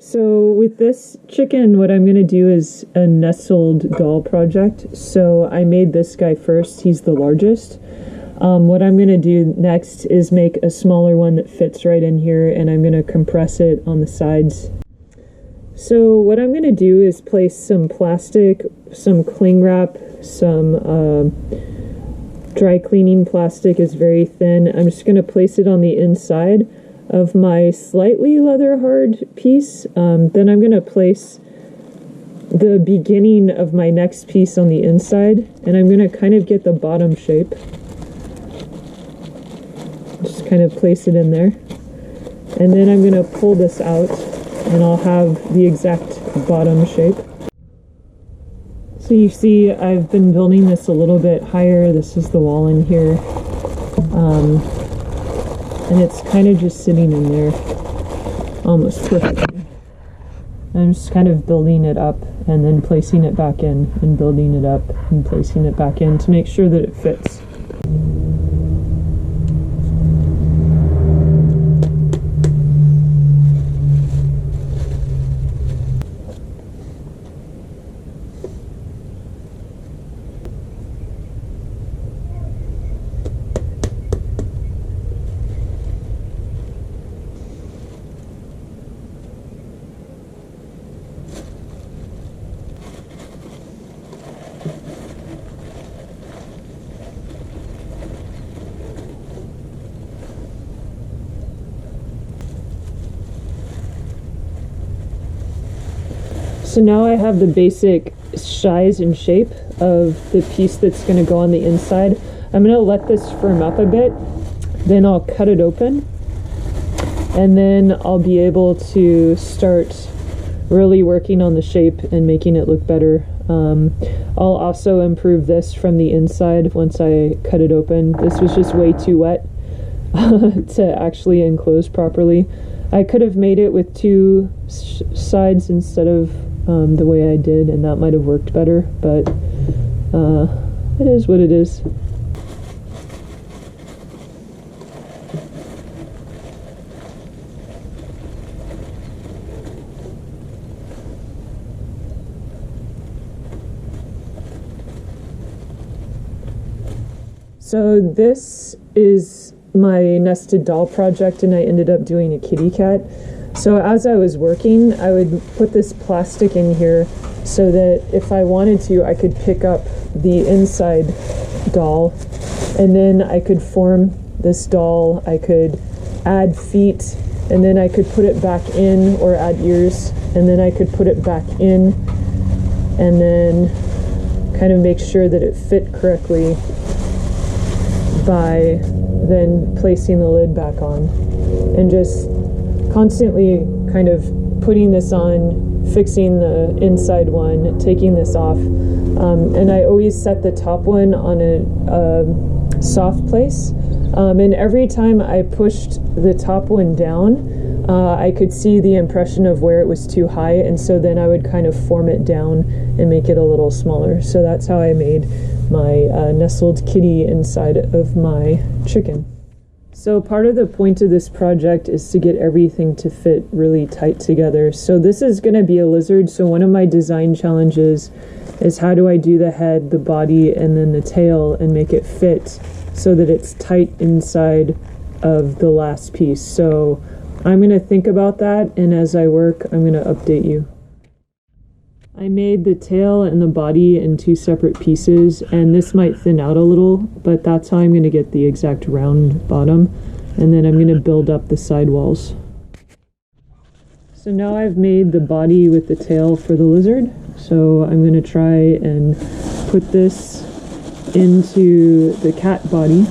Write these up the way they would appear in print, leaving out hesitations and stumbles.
So with this chicken, what I'm going to do is a nestled doll project. So I made this guy first. He's the largest. What I'm going to do next is make a smaller one that fits right in here, and I'm going to compress it on the sides. So what I'm going to do is place some plastic, some cling wrap, some dry cleaning plastic is very thin. I'm just going to place it on the inside of my slightly leather hard piece. Then I'm going to place the beginning of my next piece on the inside, and I'm going to kind of get the bottom shape. Just kind of place it in there. And then I'm going to pull this out, and I'll have the exact bottom shape. So you see, I've been building this a little bit higher. This is the wall in here. And it's kind of just sitting in there almost perfectly. I'm just kind of building it up and then placing it back in and building it up and placing it back in to make sure that it fits. So now I have the basic size and shape of the piece that's going to go on the inside. I'm going to let this firm up a bit, then I'll cut it open, and then I'll be able to start really working on the shape and making it look better. I'll also improve this from the inside once I cut it open. This was just way too wet to actually enclose properly. I could have made it with two sides instead of the way I did, and that might have worked better, but it is what it is. So this is my nested doll project, and I ended up doing a kitty cat. So as I was working, I would put this plastic in here so that if I wanted to, I could pick up the inside doll, and then I could form this doll. I could add feet, and then I could put it back in, or add ears, and then I could put it back in, and then kind of make sure that it fit correctly by then placing the lid back on, and just constantly kind of putting this on, fixing the inside one, taking this off, and I always set the top one on a soft place, and every time I pushed the top one down, I could see the impression of where it was too high, and so then I would kind of form it down and make it a little smaller. So that's how I made my nestled kitty inside of my chicken. So part of the point of this project is to get everything to fit really tight together. So this is going to be a lizard. So one of my design challenges is how do I do the head, the body, and then the tail and make it fit so that it's tight inside of the last piece. So I'm going to think about that, and as I work, I'm going to update you. I made the tail and the body in two separate pieces, and this might thin out a little, but that's how I'm going to get the exact round bottom, and then I'm going to build up the side walls. So now I've made the body with the tail for the lizard, so I'm going to try and put this into the cat body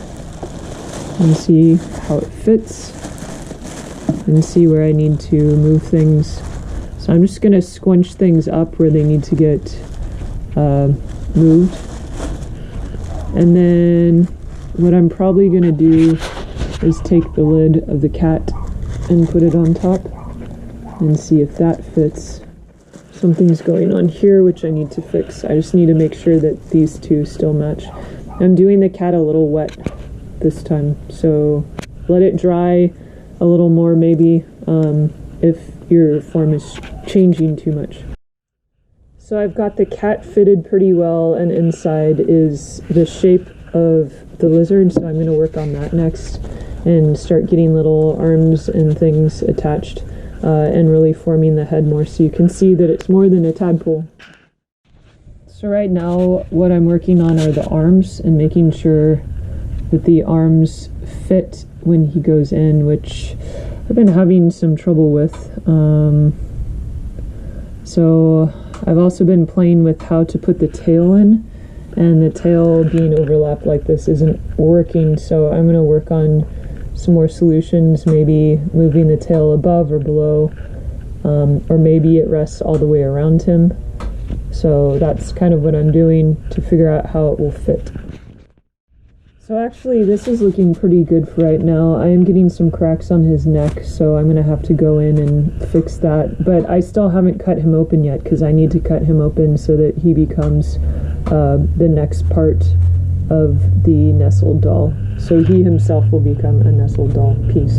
and see how it fits and see where I need to move things. So I'm just going to squinch things up where they need to get moved. And then what I'm probably going to do is take the lid of the cat and put it on top and see if that fits. Something's going on here which I need to fix. I just need to make sure that these two still match. I'm doing the cat a little wet this time, so let it dry a little more maybe, if your form is changing too much. So I've got the cat fitted pretty well, and inside is the shape of the lizard, so I'm going to work on that next and start getting little arms and things attached and really forming the head more so you can see that it's more than a tadpole. So right now what I'm working on are the arms and making sure that the arms fit when he goes in, which I've been having some trouble with. So I've also been playing with how to put the tail in, and the tail being overlapped like this isn't working, so I'm going to work on some more solutions, maybe moving the tail above or below, or maybe it rests all the way around him. So that's kind of what I'm doing to figure out how it will fit. So actually this is looking pretty good for right now. I am getting some cracks on his neck, so I'm going to have to go in and fix that. But I still haven't cut him open yet because I need to cut him open so that he becomes the next part of the nestled doll. So he himself will become a nestled doll piece.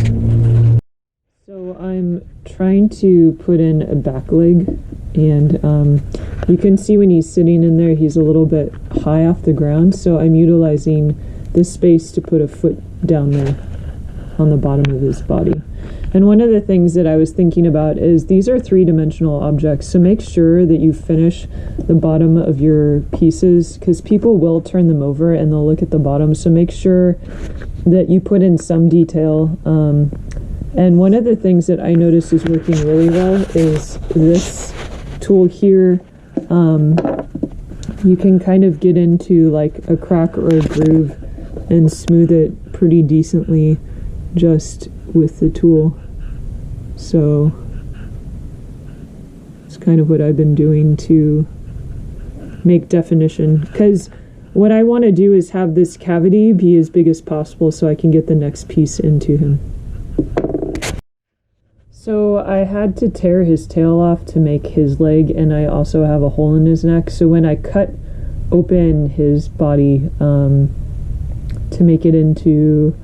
So I'm trying to put in a back leg, and you can see when he's sitting in there he's a little bit high off the ground, so I'm utilizing this space to put a foot down there on the bottom of his body. And one of the things that I was thinking about is these are three-dimensional objects, so make sure that you finish the bottom of your pieces, because people will turn them over and they'll look at the bottom, so make sure that you put in some detail. And one of the things that I noticed is working really well is this tool here. You can kind of get into like a crack or a groove and smooth it pretty decently just with the tool. So it's kind of what I've been doing to make definition, because what I want to do is have this cavity be as big as possible so I can get the next piece into him. So I had to tear his tail off to make his leg, and I also have a hole in his neck, so when I cut open his body to make it into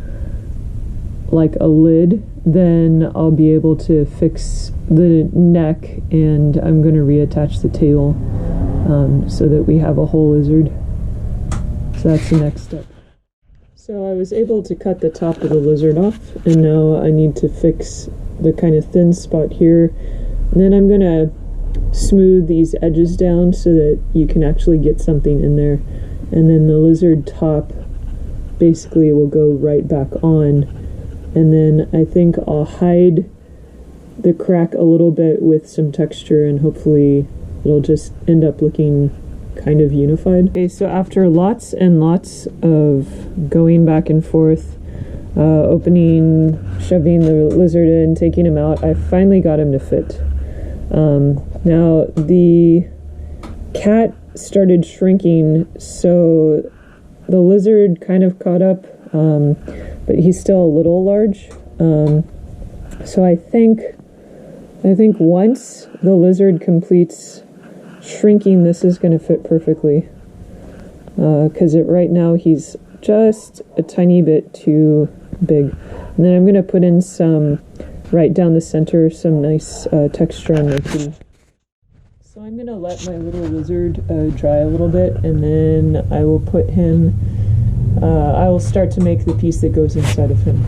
like a lid, then I'll be able to fix the neck, and I'm going to reattach the tail so that we have a whole lizard. So that's the next step. So I was able to cut the top of the lizard off, and now I need to fix the kind of thin spot here, and then I'm going to smooth these edges down so that you can actually get something in there, and then the lizard top basically will go right back on, and then I think I'll hide the crack a little bit with some texture, and hopefully it'll just end up looking kind of unified. Okay, so after lots and lots of going back and forth, opening, shoving the lizard in, taking him out, I finally got him to fit. Now the cat started shrinking, so the lizard kind of caught up, but he's still a little large. So I think once the lizard completes shrinking, this is going to fit perfectly, because right now he's just a tiny bit too big. And then I'm going to put in some, right down the center, some nice texture on my kitty. So I'm going to let my little lizard dry a little bit, and then I will put him, I will start to make the piece that goes inside of him.